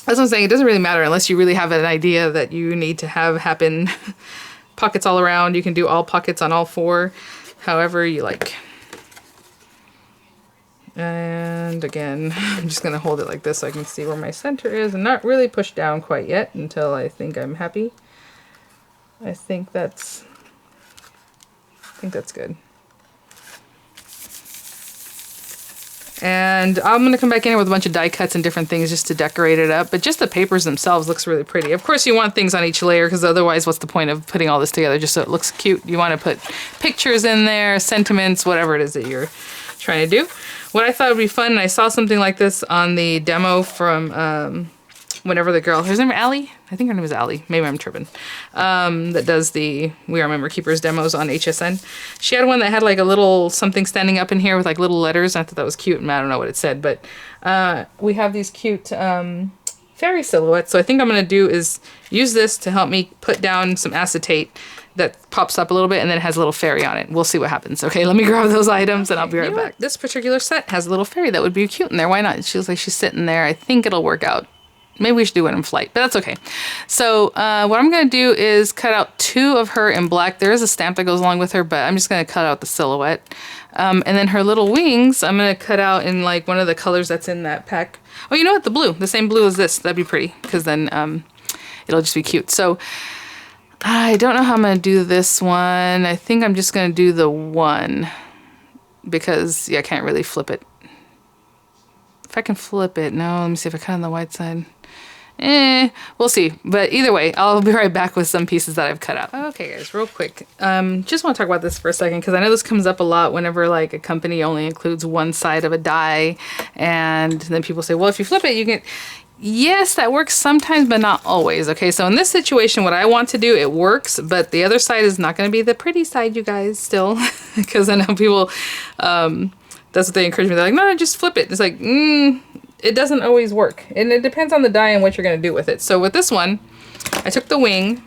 That's what I'm saying. It doesn't really matter unless you really have an idea that you need to have happen. Pockets all around. You can do all pockets on all 4, however you like. And again, I'm just going to hold it like this so I can see where my center is and not really push down quite yet until I think I'm happy. I think that's good. And I'm going to come back in here with a bunch of die cuts and different things just to decorate it up. But just the papers themselves looks really pretty. Of course, you want things on each layer because otherwise what's the point of putting all this together just so it looks cute? You want to put pictures in there, sentiments, whatever it is that you're trying to do. What I thought would be fun, and I saw something like this on the demo from whenever the girl, her name Allie? I think her name is Allie. Maybe I'm tripping. That does the We Are Member Keepers demos on HSN. She had one that had like a little something standing up in here with like little letters. I thought that was cute, and I don't know what it said, but we have these cute fairy silhouettes. So I think I'm going to do is use this to help me put down some acetate that pops up a little bit and then it has a little fairy on it. We'll see what happens. Okay, let me grab those items and I'll be right back. This particular set has a little fairy that would be cute in there. Why not? She looks like she's sitting there. I think it'll work out. Maybe we should do it in flight, but that's okay. So what I'm going to do is cut out 2 of her in black. There is a stamp that goes along with her, but I'm just going to cut out the silhouette. And then her little wings, I'm going to cut out in like one of the colors that's in that pack. Oh, you know what? The blue. The same blue as this. That'd be pretty because then it'll just be cute. So I don't know how I'm going to do this one. I think I'm just going to do the one because, yeah, I can't really flip it. If I can flip it. No, let me see if I cut on the white side. We'll see. But either way, I'll be right back with some pieces that I've cut out. Okay, guys, real quick. Just want to talk about this for a second because I know this comes up a lot whenever like a company only includes one side of a die, and then people say, well, if you flip it, you can. Yes, that works sometimes, but not always. Okay, so in this situation, what I want to do, it works, but the other side is not going to be the pretty side, you guys, still, because I know people. That's what they encourage me. They're like, no, just flip it. It's like, it doesn't always work. And it depends on the die and what you're going to do with it. So with this one, I took the wing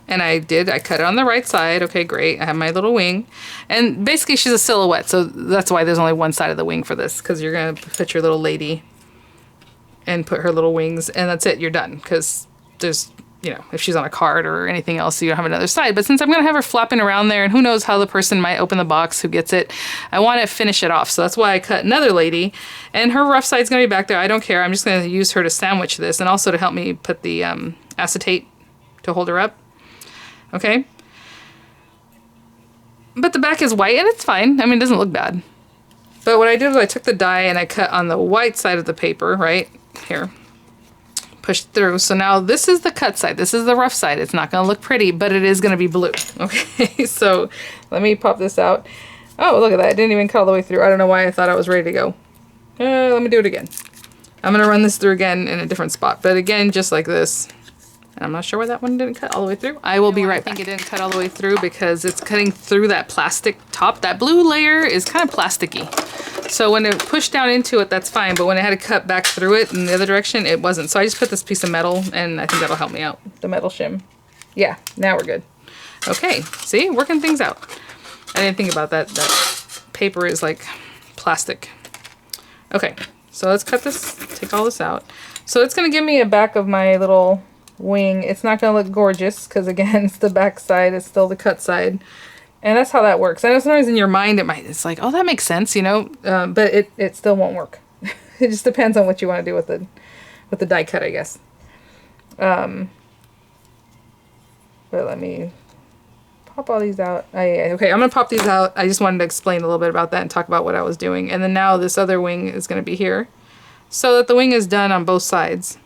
and I cut it on the right side. Okay, great. I have my little wing. And basically she's a silhouette. So that's why there's only one side of the wing for this, because you're going to put your little lady and put her little wings and that's it. You're done. Because there's, you know, if she's on a card or anything else, you don't have another side. But since I'm going to have her flapping around there, and who knows how the person might open the box who gets it, I want to finish it off. So that's why I cut another lady, and her rough side's going to be back there. I don't care. I'm just going to use her to sandwich this and also to help me put the acetate to hold her up. Okay? But the back is white, and it's fine. I mean, it doesn't look bad. But what I did was I took the die and I cut on the white side of the paper, right? Here. Push through. So now this is the cut side. This is the rough side. It's not going to look pretty, but it is going to be blue. Okay, so let me pop this out. Oh, look at that. It didn't even cut all the way through. I don't know why I thought I was ready to go. Let me do it again. I'm going to run this through again in a different spot. But again, just like this. And I'm not sure why that one didn't cut all the way through. I will be right back. I think it didn't cut all the way through because it's cutting through that plastic top. That blue layer is kind of plasticky. So when it pushed down into it, that's fine. But when it had to cut back through it in the other direction, it wasn't. So I just put this piece of metal, and I think that'll help me out. The metal shim. Yeah, now we're good. Okay, see? Working things out. I didn't think about that. That paper is like plastic. Okay, so let's cut this, take all this out. So it's going to give me a back of my little wing. It's not going to look gorgeous because, again, it's the back side. It's still the cut side. And that's how that works. I know sometimes in your mind it's like, oh, that makes sense, you know, but it still won't work. It just depends on what you want to do with the die cut, I guess. But let me pop all these out. Okay, I'm going to pop these out. I just wanted to explain a little bit about that and talk about what I was doing. And then now this other wing is going to be here so that the wing is done on both sides.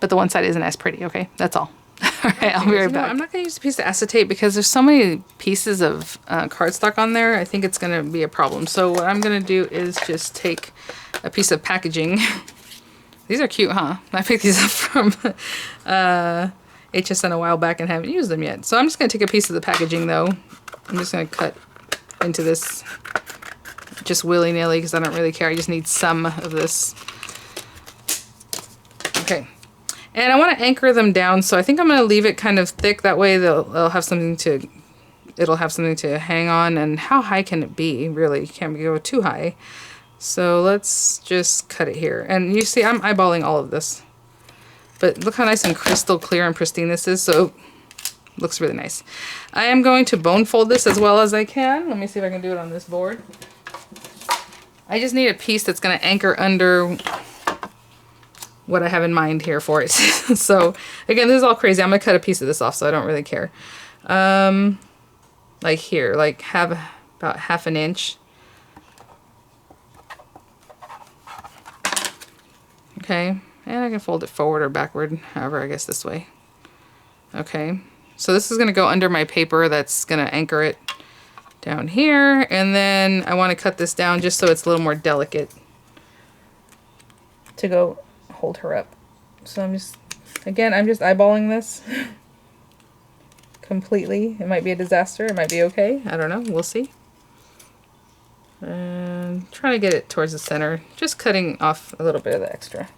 But the one side isn't as pretty, okay? That's all. All right, I'll be right back. I'm not going to use a piece of acetate because there's so many pieces of cardstock on there. I think it's going to be a problem. So what I'm going to do is just take a piece of packaging. These are cute, huh? I picked these up from HSN a while back and haven't used them yet. So I'm just going to take a piece of the packaging, though. I'm just going to cut into this just willy-nilly because I don't really care. I just need some of this. Okay. And I want to anchor them down, so I think I'm going to leave it kind of thick. That way they'll have something to, it'll have something to hang on. And how high can it be? Really, you can't go too high. So let's just cut it here. And you see, I'm eyeballing all of this. But look how nice and crystal clear and pristine this is. So looks really nice. I am going to bone fold this as well as I can. Let me see if I can do it on this board. I just need a piece that's going to anchor under what I have in mind here for it. So again, this is all crazy. I'm gonna cut a piece of this off, so I don't really care. Like here, like have about ½ an inch. Okay, and I can fold it forward or backward, however, I guess this way. Okay, so this is gonna go under my paper that's gonna anchor it down here, and then I wanna cut this down just so it's a little more delicate to go hold her up. So I'm just eyeballing this completely. It might be a disaster, it might be okay, I don't know, we'll see. And trying to get it towards the center, just cutting off a little bit of the extra.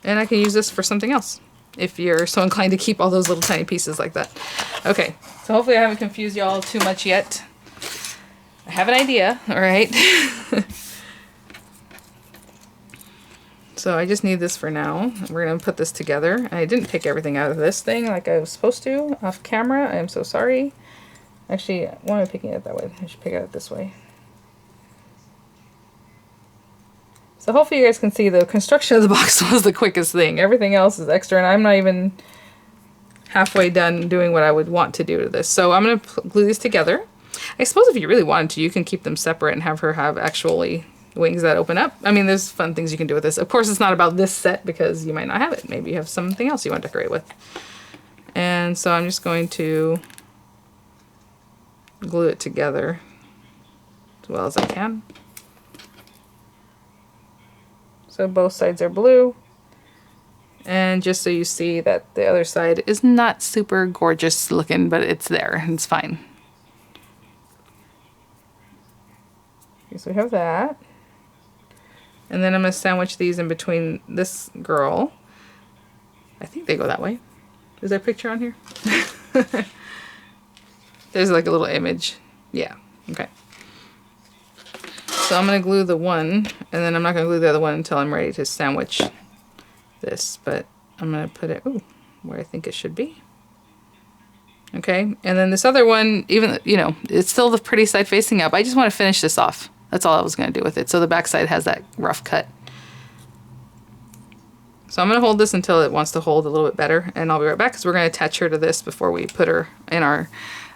And I can use this for something else if you're so inclined to keep all those little tiny pieces like that. Okay, so hopefully I haven't confused y'all too much yet. I have an idea, all right? So I just need this for now. We're gonna put this together. I didn't pick everything out of this thing like I was supposed to off camera. I am so sorry. Actually, why am I picking it that way? I should pick it this way. So hopefully you guys can see the construction of the box was the quickest thing. Everything else is extra, and I'm not even halfway done doing what I would want to do to this. So I'm gonna glue these together. I suppose if you really wanted to, you can keep them separate and have her have actually wings that open up. I mean, there's fun things you can do with this. Of course, it's not about this set because you might not have it. Maybe you have something else you want to decorate with. And so I'm just going to glue it together as well as I can. So both sides are blue. And just so you see that the other side is not super gorgeous looking, but it's there. It's fine. Okay, so we have that. And then I'm going to sandwich these in between this girl. I think they go that way. Is there a picture on here? There's like a little image. Yeah, okay. So I'm going to glue the one, and then I'm not going to glue the other one until I'm ready to sandwich this. But I'm going to put it where I think it should be. Okay, and then this other one, even, you know, it's still the pretty side facing up. I just want to finish this off. That's all I was going to do with it. So the back side has that rough cut. So I'm going to hold this until it wants to hold a little bit better, and I'll be right back because we're going to attach her to this before we put her in our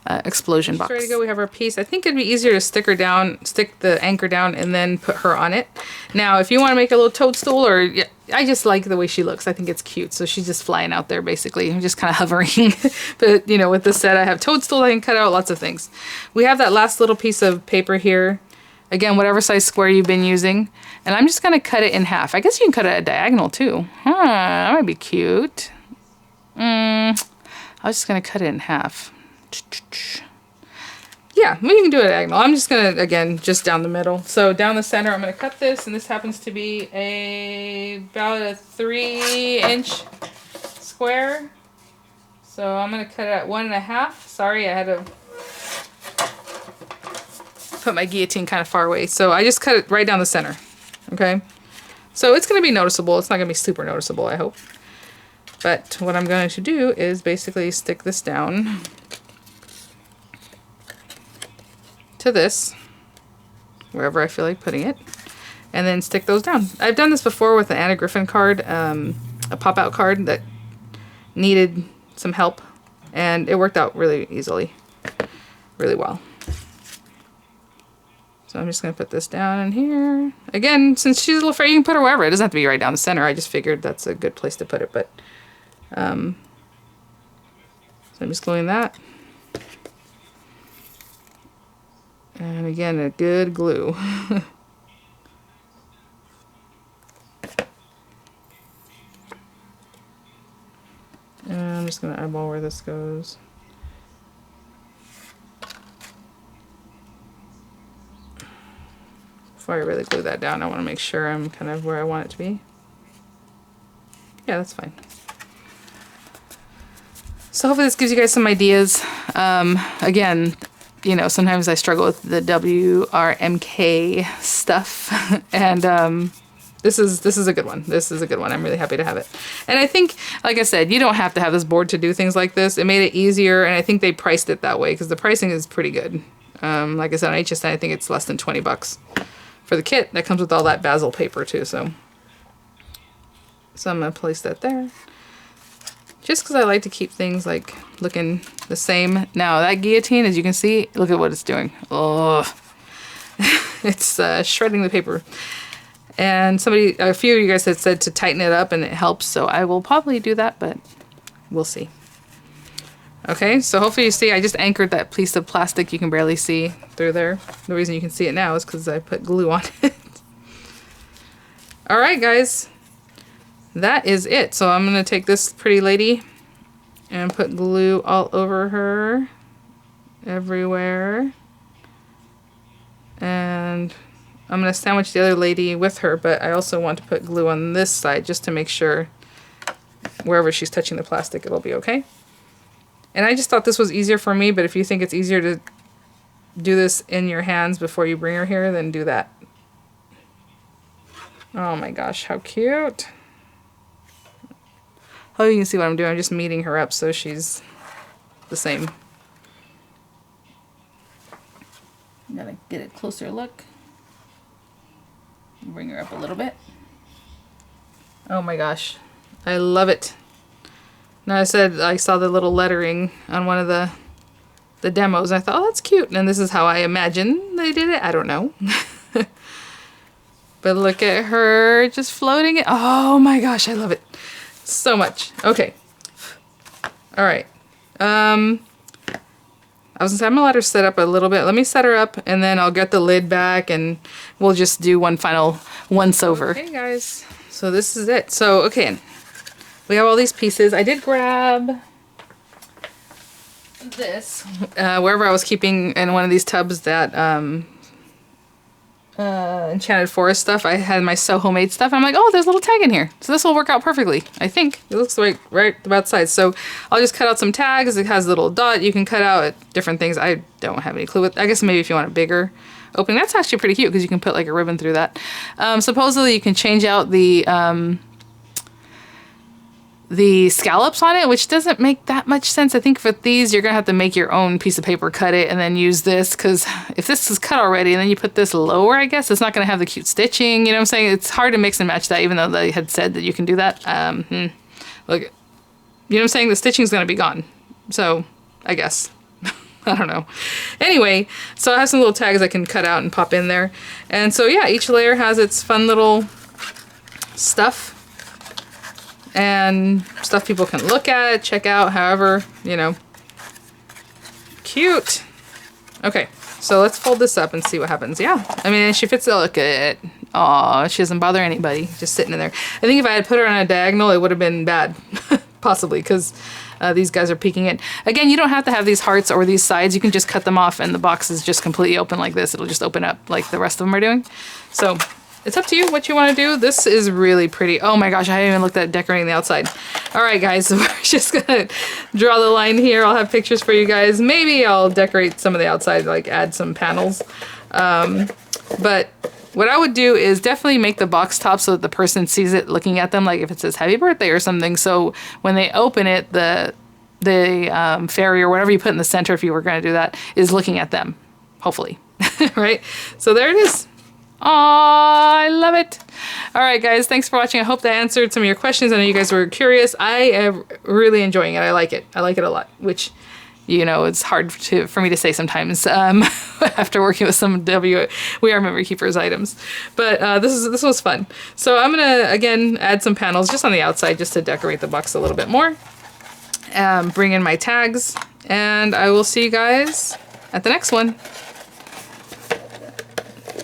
explosion box. Ready to go. We have our piece. I think it'd be easier to stick the anchor down, and then put her on it. Now, if you want to make a little toadstool, or I just like the way she looks. I think it's cute. So she's just flying out there basically. I'm just kind of hovering. But you know, with this set, I have toadstool. I can cut out lots of things. We have that last little piece of paper here. Again, whatever size square you've been using. And I'm just going to cut it in half. I guess you can cut it at diagonal too. That might be cute. I was just going to cut it in half. Yeah, we can do it diagonal. I'm just going to, again, just down the middle. So down the center, I'm going to cut this. And this happens to be about a 3-inch square. So I'm going to cut it at 1.5. Sorry, I had to put my guillotine kind of far away. So I just cut it right down the center. Okay. So it's going to be noticeable. It's not going to be super noticeable, I hope. But what I'm going to do is basically stick this down to this, wherever I feel like putting it, and then stick those down. I've done this before with an Anna Griffin card, a pop-out card that needed some help, and it worked out really easily, really well. So I'm just going to put this down in here. Again, since she's a little afraid, you can put her wherever. It doesn't have to be right down the center. I just figured that's a good place to put it. But so I'm just gluing that. And again, a good glue. And I'm just going to eyeball where this goes. Before I really glue that down, I want to make sure I'm kind of where I want it to be. Yeah, that's fine. So hopefully this gives you guys some ideas. Again, you know, sometimes I struggle with the WRMK stuff, and this is a good one. This is a good one. I'm really happy to have it. And I think, like I said, you don't have to have this board to do things like this. It made it easier, and I think they priced it that way because the pricing is pretty good. Like I said, on HSN, I think it's less than 20 bucks. For the kit, that comes with all that basil paper too, so I'm going to place that there. Just because I like to keep things like looking the same. Now that guillotine, as you can see, look at what it's doing. Oh, It's shredding the paper. And a few of you guys had said to tighten it up and it helps, so I will probably do that, but we'll see. Okay, so hopefully you see I just anchored that piece of plastic you can barely see through there. The reason you can see it now is because I put glue on it. Alright guys, that is it. So I'm going to take this pretty lady and put glue all over her, everywhere. And I'm going to sandwich the other lady with her, but I also want to put glue on this side just to make sure wherever she's touching the plastic it'll be okay. And I just thought this was easier for me, but if you think it's easier to do this in your hands before you bring her here, then do that. Oh my gosh, how cute. Oh, you can see what I'm doing. I'm just meeting her up so she's the same. Gotta get a closer look. Bring her up a little bit. Oh my gosh, I love it. Now I said I saw the little lettering on one of the demos. I thought, oh, that's cute. And this is how I imagine they did it. I don't know. But look at her just floating it. Oh my gosh, I love it so much. Okay. All right. I was gonna say I'm gonna let her set up a little bit. Let me set her up and then I'll get the lid back and we'll just do one final once over. Okay guys, so this is it. So okay, we have all these pieces. I did grab this wherever I was keeping in one of these tubs that Enchanted Forest stuff. I had my So Homemade stuff. I'm like, oh, there's a little tag in here. So this will work out perfectly. I think. It looks like right about size. So I'll just cut out some tags. It has a little dot. You can cut out different things. I don't have any clue. I guess maybe if you want a bigger opening. That's actually pretty cute because you can put like a ribbon through that. Supposedly you can change out the scallops on it, which doesn't make that much sense. I think for these, you're gonna have to make your own piece of paper, cut it, and then use this, because if this is cut already and then you put this lower, I guess it's not gonna have the cute stitching, you know what I'm saying? It's hard to mix and match that, even though they had said that you can do that. Look, you know what I'm saying? The stitching's gonna be gone. So, I guess. I don't know. Anyway, so I have some little tags I can cut out and pop in there. And so yeah, each layer has its fun little stuff. And stuff people can look at, check out, however, you know. Cute. Okay, so let's fold this up and see what happens. Yeah, I mean, she fits it. Look at it. Aw, she doesn't bother anybody. Just sitting in there. I think if I had put her on a diagonal, it would have been bad. Possibly, because these guys are peeking in. Again, you don't have to have these hearts or these sides. You can just cut them off and the box is just completely open like this. It'll just open up like the rest of them are doing. So it's up to you what you want to do. This is really pretty. Oh my gosh, I haven't even looked at decorating the outside. All right, guys, so we're just gonna draw the line here. I'll have pictures for you guys. Maybe I'll decorate some of the outside, like add some panels. But what I would do is definitely make the box top so that the person sees it looking at them, like if it says happy birthday or something. So when they open it, the fairy or whatever you put in the center, if you were gonna do that, is looking at them, hopefully. Right? So there it is. Aww, I love it. All right, guys, thanks for watching. I hope that answered some of your questions. I know you guys were curious. I am really enjoying it. I like it. I like it a lot, which, you know, it's hard for me to say sometimes after working with some We Are Memory Keepers items. But this was fun. So I'm going to, again, add some panels just on the outside just to decorate the box a little bit more. Bring in my tags, and I will see you guys at the next one.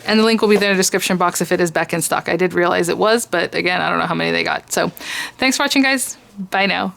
And the link will be there in the description box if it is back in stock. I did realize it was, but again, I don't know how many they got. So thanks for watching, guys. Bye now.